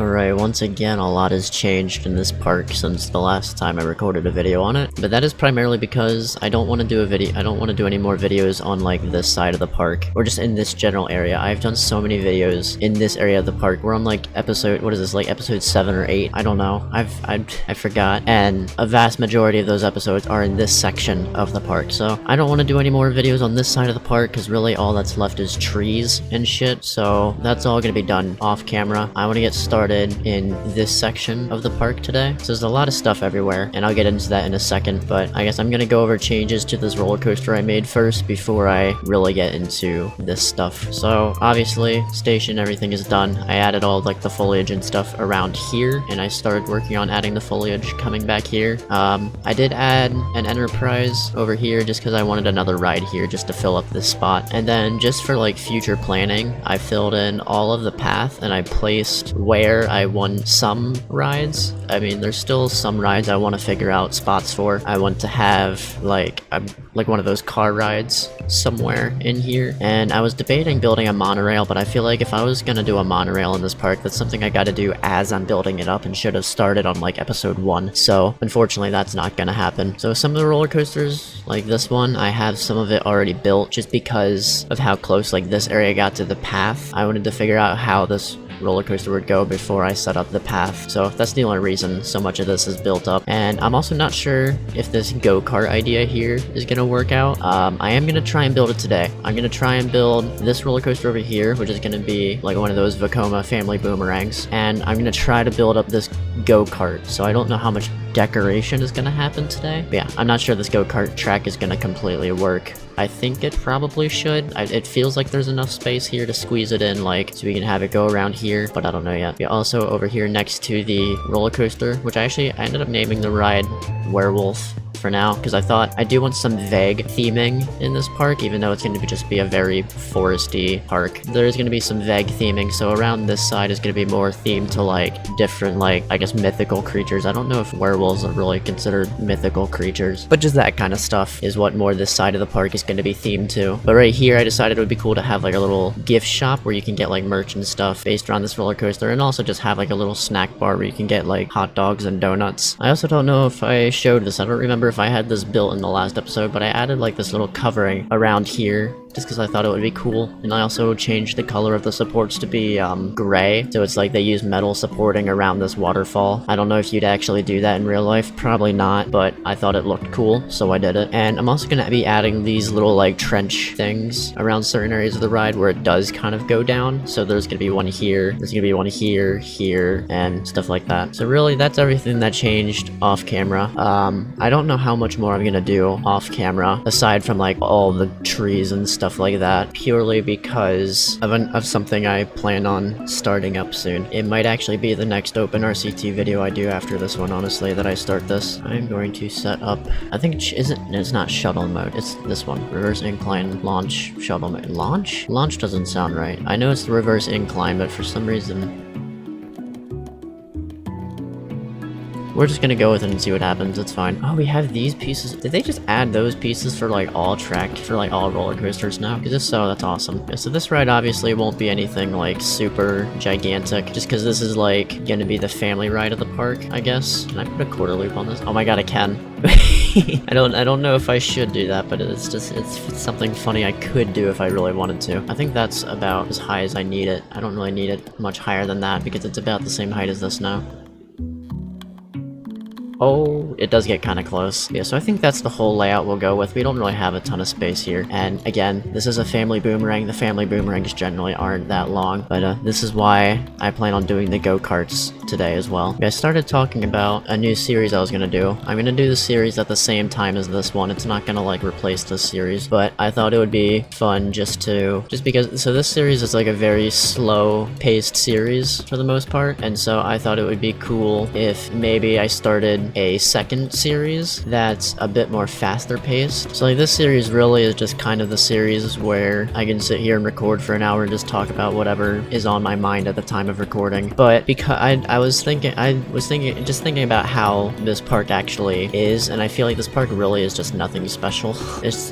Alright, once again a lot has changed in this park since the last time I recorded a video on it, but that is primarily because I don't want to do any more videos on like this side of the park, or just in this general area. I've done so many videos in this area of the park. We're on like episode, what is this, like episode 7 or 8? I don't know. I forgot, and a vast majority of those episodes are in this section of the park, so I don't want to do any more videos on this side of the park because really all that's left is trees and shit, so that's all gonna be done off camera. I want to get started in this section of the park today. So there's a lot of stuff everywhere, and I'll get into that in a second, but I guess I'm gonna go over changes to this roller coaster I made first before I really get into this stuff. So obviously, station, everything is done. I added all like the foliage and stuff around here, and I started working on adding the foliage coming back here. I did add an enterprise over here just because I wanted another ride here just to fill up this spot. And then just for like future planning, I filled in all of the path and I placed where I want some rides. I mean, there's still some rides I want to figure out spots for. I want to have like one of those car rides somewhere in here, and I was debating building a monorail, but I feel like if I was gonna do a monorail in this park, that's something I gotta do as I'm building it up and should have started on like episode 1. So unfortunately that's not gonna happen. So some of the roller coasters like this one, I have some of it already built just because of how close like this area got to the path. I wanted to figure out how this roller coaster would go before I set up the path, so that's the only reason so much of this is built up. And I'm also not sure if this go-kart idea here is gonna work out. I am gonna try and build it today. I'm gonna try and build this roller coaster over here, which is gonna be like one of those Vekoma family boomerangs, and I'm gonna try to build up this go-kart. So I don't know how much decoration is gonna happen today, but yeah, I'm not sure this go-kart track is gonna completely work. I think it probably should. It feels like there's enough space here to squeeze it in, like, so we can have it go around here, but I don't know yet. Yeah, also over here next to the roller coaster, which I ended up naming the ride Werewolf for now, because I thought I do want some vague theming in this park, even though it's going to just be a very foresty park. There's going to be some vague theming, so around this side is going to be more themed to like different, like, I guess mythical creatures. I don't know if werewolves are really considered mythical creatures, but just that kind of stuff is what more this side of the park is going to be themed to. But right here I decided it would be cool to have like a little gift shop where you can get like merch and stuff based around this roller coaster, and also just have like a little snack bar where you can get like hot dogs and donuts. I also don't know if I showed this. I don't remember if I had this built in the last episode, but I added like this little covering around here just because I thought it would be cool. And I also changed the color of the supports to be gray, so it's like they use metal supporting around this waterfall. I don't know if you'd actually do that in real life, probably not, but I thought it looked cool, so I did it. And I'm also gonna be adding these little like trench things around certain areas of the ride where it does kind of go down. So there's gonna be one here, there's gonna be one here, here, and stuff like that. So really that's everything that changed off camera. I don't know how much more I'm gonna do off camera aside from like all the trees and stuff like that, purely because of something I plan on starting up soon. It might actually be the next OpenRCT video I do after this one, honestly, that I start this. I'm going to set up, I think it's not shuttle mode, it's this one, reverse incline launch shuttle mode. Launch doesn't sound right. I know it's the reverse incline, but for some reason we're just gonna go with it and see what happens. It's fine. Oh, we have these pieces. Did they just add those pieces for like all roller coasters now? Because if so, that's awesome. Yeah, so this ride obviously won't be anything like super gigantic, just because this is like gonna be the family ride of the park, I guess. Can I put a quarter loop on this? Oh my god, I can. I don't know if I should do that, but it's something funny I could do if I really wanted to. I think that's about as high as I need it. I don't really need it much higher than that because it's about the same height as this now. Oh, it does get kind of close. Yeah, so I think that's the whole layout we'll go with. We don't really have a ton of space here. And again, this is a family boomerang. The family boomerangs generally aren't that long, but this is why I plan on doing the go-karts today as well. I started talking about a new series I was gonna do. I'm gonna do the series at the same time as this one. It's not gonna like replace this series, but I thought it would be fun just because, so this series is like a very slow paced series for the most part, and so I thought it would be cool if maybe I started on a second series that's a bit more faster paced. So like this series really is just kind of the series where I can sit here and record for an hour and just talk about whatever is on my mind at the time of recording. But because I was thinking about how this park actually is, and I feel like this park really is just nothing special. It's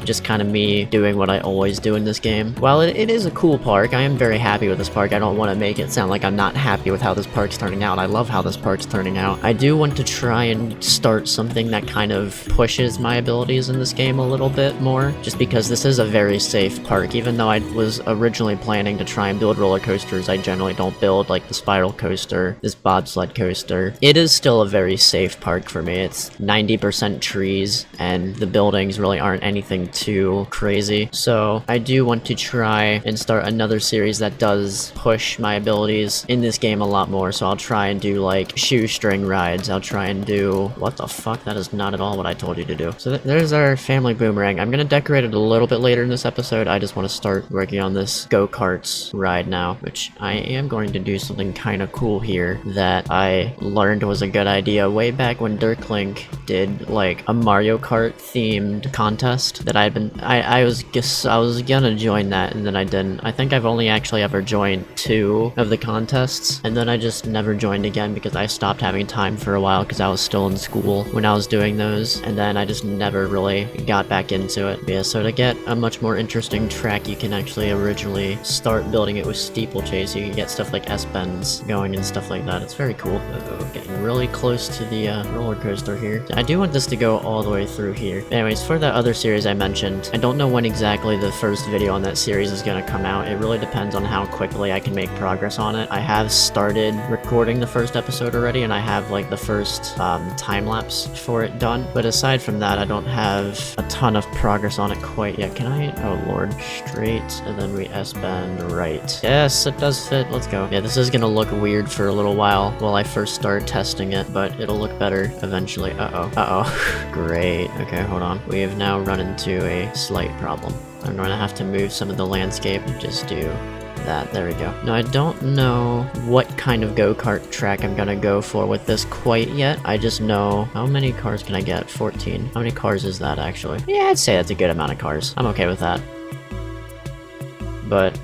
just kind of me doing what I always do in this game. While it is a cool park, I am very happy with this park. I don't want to make it sound like I'm not happy with how this park's turning out. I love how this park's turning out. I do want to try and start something that kind of pushes my abilities in this game a little bit more, just because this is a very safe park. Even though I was originally planning to try and build roller coasters, I generally don't build like the spiral coaster, this bobsled coaster. It is still a very safe park for me. It's 90% trees, and the buildings really aren't anything too crazy. So I do want to try and start another series that does push my abilities in this game a lot more. So I'll try and do like shoestring rides. I'll try and do... What the fuck? That is not at all what I told you to do. So there's our family boomerang. I'm gonna decorate it a little bit later in this episode. I just want to start working on this go-karts ride now, which I am going to do something kind of cool here that I learned was a good idea way back when Dirklink did like a Mario Kart themed contest that I was gonna join that, and then I didn't. I think I've only actually ever joined 2 of the contests, and then I just never joined again because I stopped having time for a while because I was still in school when I was doing those, and then I just never really got back into it. But yeah, so to get a much more interesting track, you can actually originally start building it with steeplechase. You can get stuff like S-bends going and stuff like that. It's very cool. Getting really close to the roller coaster here. I do want this to go all the way through here. Anyways, for that other series I mentioned, I don't know when exactly the first video on that series is gonna come out. It really depends on how quickly I can make progress on it. I have started recording the first episode already, and I have like the first time-lapse for it done. But aside from that, I don't have a ton of progress on it quite yet. Can I? Oh lord. Straight, and then we S-bend right. Yes, it does fit. Let's go. Yeah, this is gonna look weird for a little while I first start testing it, but it'll look better eventually. Great. Okay, hold on. We have now run into a slight problem. I'm gonna have to move some of the landscape and just do that. There we go. Now, I don't know what kind of go-kart track I'm gonna go for with this quite yet. I just know... How many cars can I get? 14. How many cars is that, actually? Yeah, I'd say that's a good amount of cars. I'm okay with that. But...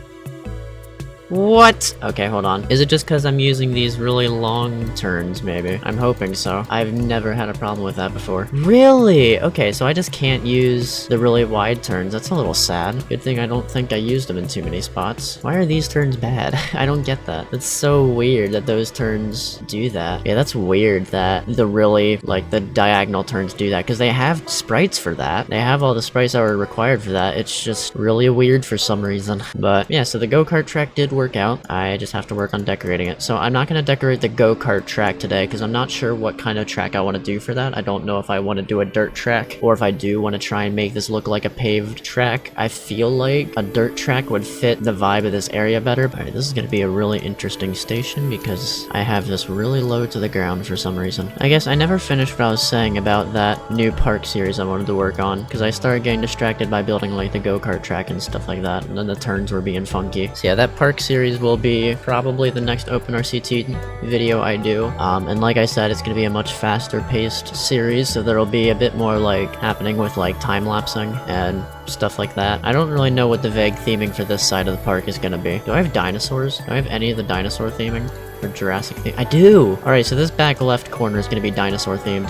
What? Okay, hold on. Is it just because I'm using these really long turns, maybe? I'm hoping so. I've never had a problem with that before. Really? Okay, so I just can't use the really wide turns. That's a little sad. Good thing I don't think I used them in too many spots. Why are these turns bad? I don't get that. It's so weird that those turns do that. Yeah, that's weird that the really, like, the diagonal turns do that, because they have sprites for that. They have all the sprites that were required for that. It's just really weird for some reason. But, yeah, so the go-kart track did work out. I just have to work on decorating it. So I'm not going to decorate the go-kart track today because I'm not sure what kind of track I want to do for that. I don't know if I want to do a dirt track or if I do want to try and make this look like a paved track. I feel like a dirt track would fit the vibe of this area better. Alright, this is going to be a really interesting station because I have this really low to the ground for some reason. I guess I never finished what I was saying about that new park series I wanted to work on because I started getting distracted by building like the go-kart track and stuff like that, and then the turns were being funky. So yeah, that park series will be probably the next OpenRCT video I do. And like I said, it's going to be a much faster paced series, so there'll be a bit more like happening with like time-lapsing and stuff like that. I don't really know what the vague theming for this side of the park is going to be. Do I have dinosaurs? Do I have any of the dinosaur theming? Or Jurassic theme? I do! Alright, so this back left corner is going to be dinosaur themed.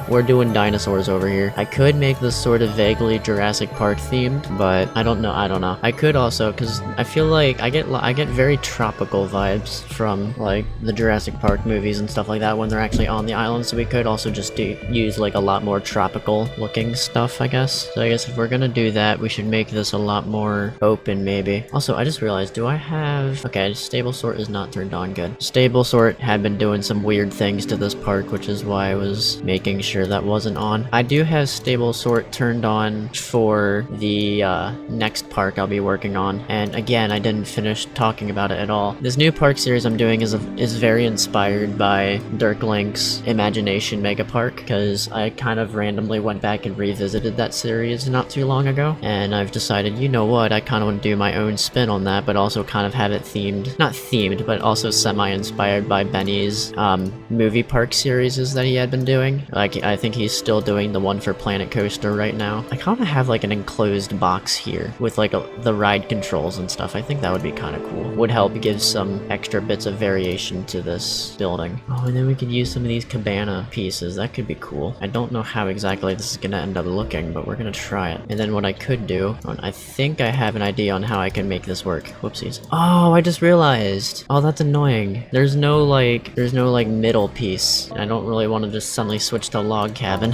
We're doing dinosaurs over here. I could make this sort of vaguely Jurassic Park themed, but I don't know. I could also, because I feel like I get very tropical vibes from like the Jurassic Park movies and stuff like that when they're actually on the island, so we could also just use like a lot more tropical looking stuff, I guess. So I guess if we're gonna do that, we should make this a lot more open, maybe. Also, I just realized, do I have... Okay, stable sort is not turned on. Good. Stable sort had been doing some weird things to this park, which is why I was making sure texture that wasn't on. I do have stable sort turned on for the next park I'll be working on, and again, I didn't finish talking about it at all. This new park series I'm doing is very inspired by Dirk Link's Imagination Mega Park, because I kind of randomly went back and revisited that series not too long ago, and I've decided, you know what, I kind of want to do my own spin on that, but also kind of have it themed, not themed, but also semi-inspired by Benny's movie park series that he had been doing. Like, I think he's still doing the one for Planet Coaster right now. I kind of have like an enclosed box here with like the ride controls and stuff. I think that would be kind of cool. Would help give some extra bits of variation to this building. Oh, and then we could use some of these cabana pieces. That could be cool. I don't know how exactly this is gonna end up looking, but we're gonna try it. And then what I could do, I think I have an idea on how I can make this work. Whoopsies. Oh, I just realized. Oh, that's annoying. There's no like middle piece. I don't really want to just suddenly switch to log cabin.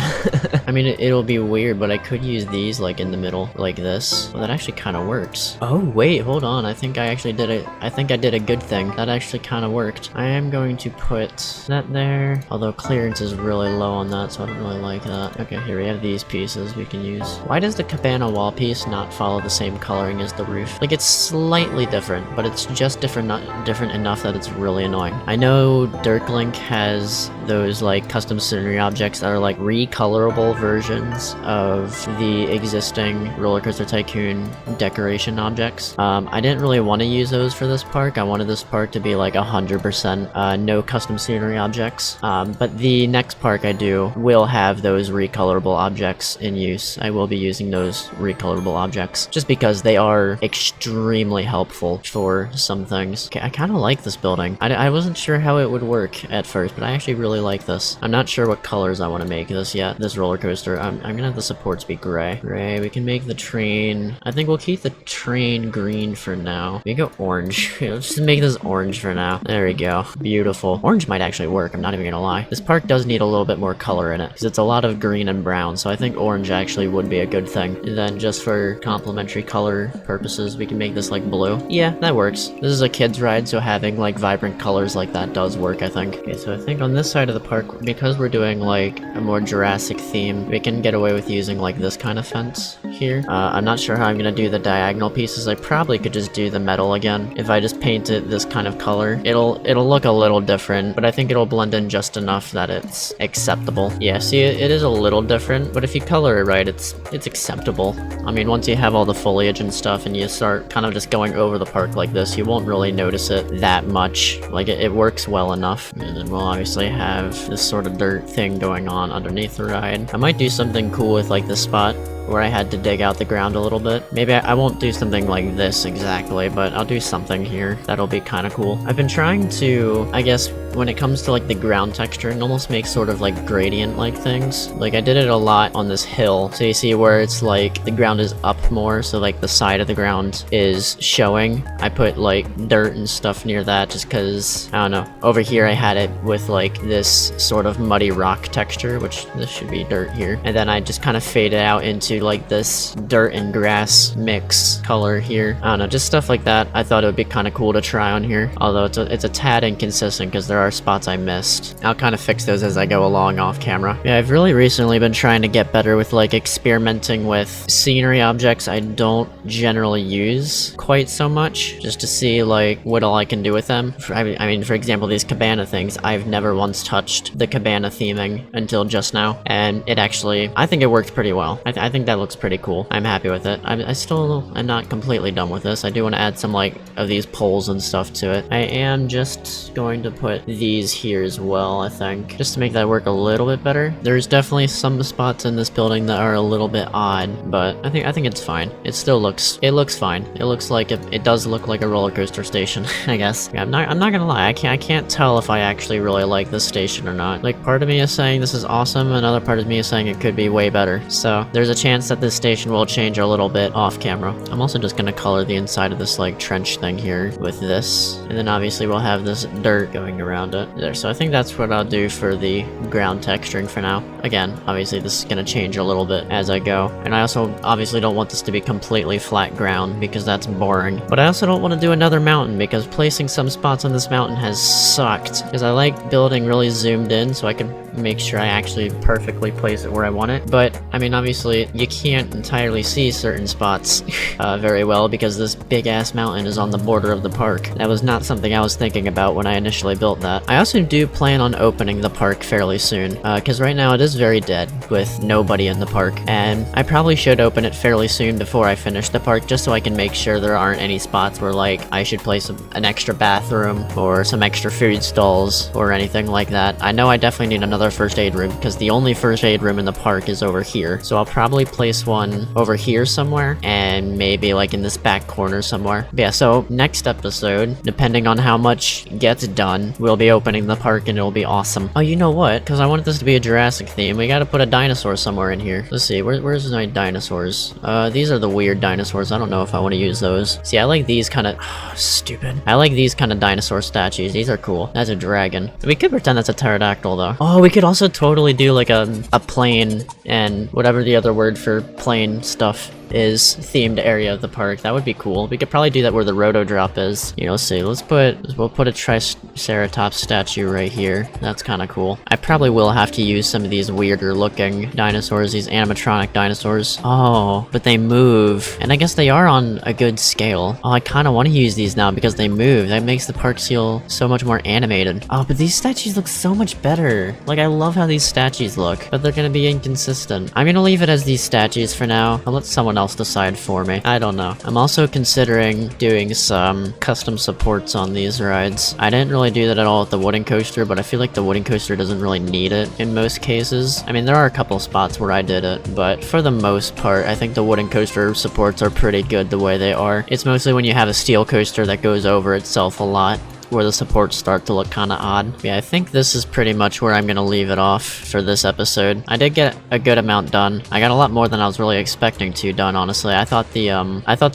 I mean, it'll be weird, but I could use these like in the middle, like this. Well, that actually kind of works. Oh, wait, hold on. I think I did a good thing. That actually kind of worked. I am going to put that there, although clearance is really low on that, so I don't really like that. Okay, here we have these pieces we can use. Why does the cabana wall piece not follow the same coloring as the roof? Like, it's slightly different, but it's just different enough that it's really annoying. I know Dirk Link has those like custom scenery objects that are like recolorable versions of the existing Roller Coaster Tycoon decoration objects. I didn't really want to use those for this park. I wanted this park to be like 100% no custom scenery objects. But the next park I do will have those recolorable objects in use. I will be using those recolorable objects just because they are extremely helpful for some things. Okay, I kind of like this building. I wasn't sure how it would work at first, but I actually really like this. I'm not sure what colors I want to make this yet, this roller coaster. I'm gonna have the supports be gray. Gray, we can make the train. I think we'll keep the train green for now. We can go orange. Just make this orange for now. There we go. Beautiful. Orange might actually work, I'm not even gonna lie. This park does need a little bit more color in it, because it's a lot of green and brown, so I think orange actually would be a good thing. And then just for complementary color purposes, we can make this like blue. Yeah, that works. This is a kid's ride, so having like vibrant colors like that does work, I think. Okay, so I think on this side of the park, because we're doing like a more Jurassic theme, we can get away with using like this kind of fence here. I'm not sure how I'm gonna do the diagonal pieces. I probably could just do the metal again. If I just paint it this kind of color, it'll look a little different, but I think it'll blend in just enough that it's acceptable. Yeah, see, it is a little different, but if you color it right, it's acceptable. I mean, once you have all the foliage and stuff and you start kind of just going over the park like this, you won't really notice it that much. Like, it works well enough. And then we'll obviously have this sort of dirt thing going on underneath the ride. I might do something cool with like this spot where I had to dig out the ground a little bit. Maybe I won't do something like this exactly, but I'll do something here. That'll be kind of cool. I've been trying to, I guess, when it comes to like the ground texture, and almost make sort of like gradient-like things. Like, I did it a lot on this hill. So you see where it's like the ground is up more, so like the side of the ground is showing. I put like dirt and stuff near that just because, I don't know. Over here I had it with like this sort of muddy rock texture, which this should be dirt here. And then I just kind of faded out into like this dirt and grass mix color here. I don't know, just stuff like that. I thought it would be kind of cool to try on here, although it's a tad inconsistent because there are spots I missed. I'll kind of fix those as I go along off camera. Yeah, I've really recently been trying to get better with like experimenting with scenery objects I don't generally use quite so much, just to see like what all I can do with them. I mean, for example, these cabana things, I've never once touched the cabana theming until just now, and it actually, I think it worked pretty well. I think that looks pretty cool. I'm happy with it. I'm not completely done with this. I do want to add some like of these poles and stuff to it. I am just going to put these here as well, I think, just to make that work a little bit better. There's definitely some spots in this building that are a little bit odd, but I think it's fine. It looks fine. It looks like it does look like a roller coaster station, I guess. Yeah, I'm not gonna lie. I can't tell if I actually really like this station or not. Like, part of me is saying this is awesome, another part of me is saying it could be way better. So there's a chance that this station will change a little bit off camera. I'm also just gonna color the inside of this like trench thing here with this, and then obviously we'll have this dirt going around it there. So I think that's what I'll do for the ground texturing for now. Again, obviously this is gonna change a little bit as I go, and I also obviously don't want this to be completely flat ground because that's boring, but I also don't want to do another mountain because placing some spots on this mountain has sucked, because I like building really zoomed in so I can make sure I actually perfectly place it where I want it. But, I mean, obviously, you can't entirely see certain spots very well because this big-ass mountain is on the border of the park. That was not something I was thinking about when I initially built that. I also do plan on opening the park fairly soon, because right now it is very dead with nobody in the park, and I probably should open it fairly soon before I finish the park, just so I can make sure there aren't any spots where, like, I should place an extra bathroom or some extra food stalls or anything like that. I know I definitely need another first aid room because the only first aid room in the park is over here, so I'll probably place one over here somewhere and maybe like in this back corner somewhere. But yeah, so next episode, depending on how much gets done, we'll be opening the park and it'll be awesome. Oh, you know what? Because I wanted this to be a Jurassic theme, we gotta put a dinosaur somewhere in here. Let's see, where's my dinosaurs? These are the weird dinosaurs. I don't know if I want to use those. See, I like these kind of... stupid. I like these kind of dinosaur statues. These are cool. That's a dragon. We could pretend that's a pterodactyl, though. Oh, we could also totally do, like, a plane and whatever the other word for plane stuff is themed area of the park. That would be cool. We could probably do that where the roto drop is. You know, let's see. We'll put a Triceratops statue right here. That's kind of cool. I probably will have to use some of these weirder looking dinosaurs, these animatronic dinosaurs. Oh, but they move. And I guess they are on a good scale. Oh, I kind of want to use these now because they move. That makes the park feel so much more animated. Oh, but these statues look so much better. Like, I love how these statues look, but they're gonna be inconsistent. I'm gonna leave it as these statues for now. I'll let someone else decide for me. I don't know. I'm also considering doing some custom supports on these rides. I didn't really do that at all with the wooden coaster, but I feel like the wooden coaster doesn't really need it in most cases. I mean, there are a couple spots where I did it, but for the most part, I think the wooden coaster supports are pretty good the way they are. It's mostly when you have a steel coaster that goes over itself a lot where the supports start to look kind of odd. Yeah, I think this is pretty much where I'm gonna leave it off for this episode. I did get a good amount done. I got a lot more than I was really expecting to done, honestly. I thought the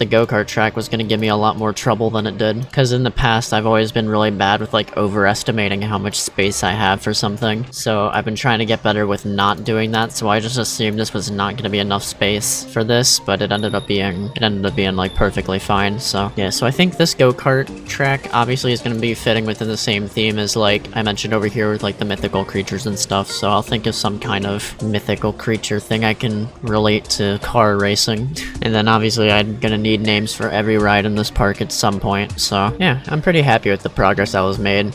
go-kart track was gonna give me a lot more trouble than it did, because in the past I've always been really bad with like overestimating how much space I have for something. So I've been trying to get better with not doing that, so I just assumed this was not gonna be enough space for this, but it ended up being like perfectly fine. So yeah, so I think this go-kart track obviously is gonna be fitting within the same theme as like I mentioned over here with like the mythical creatures and stuff, so I'll think of some kind of mythical creature thing I can relate to car racing. And then obviously I'm gonna need names for every ride in this park at some point, so yeah, I'm pretty happy with the progress that was made.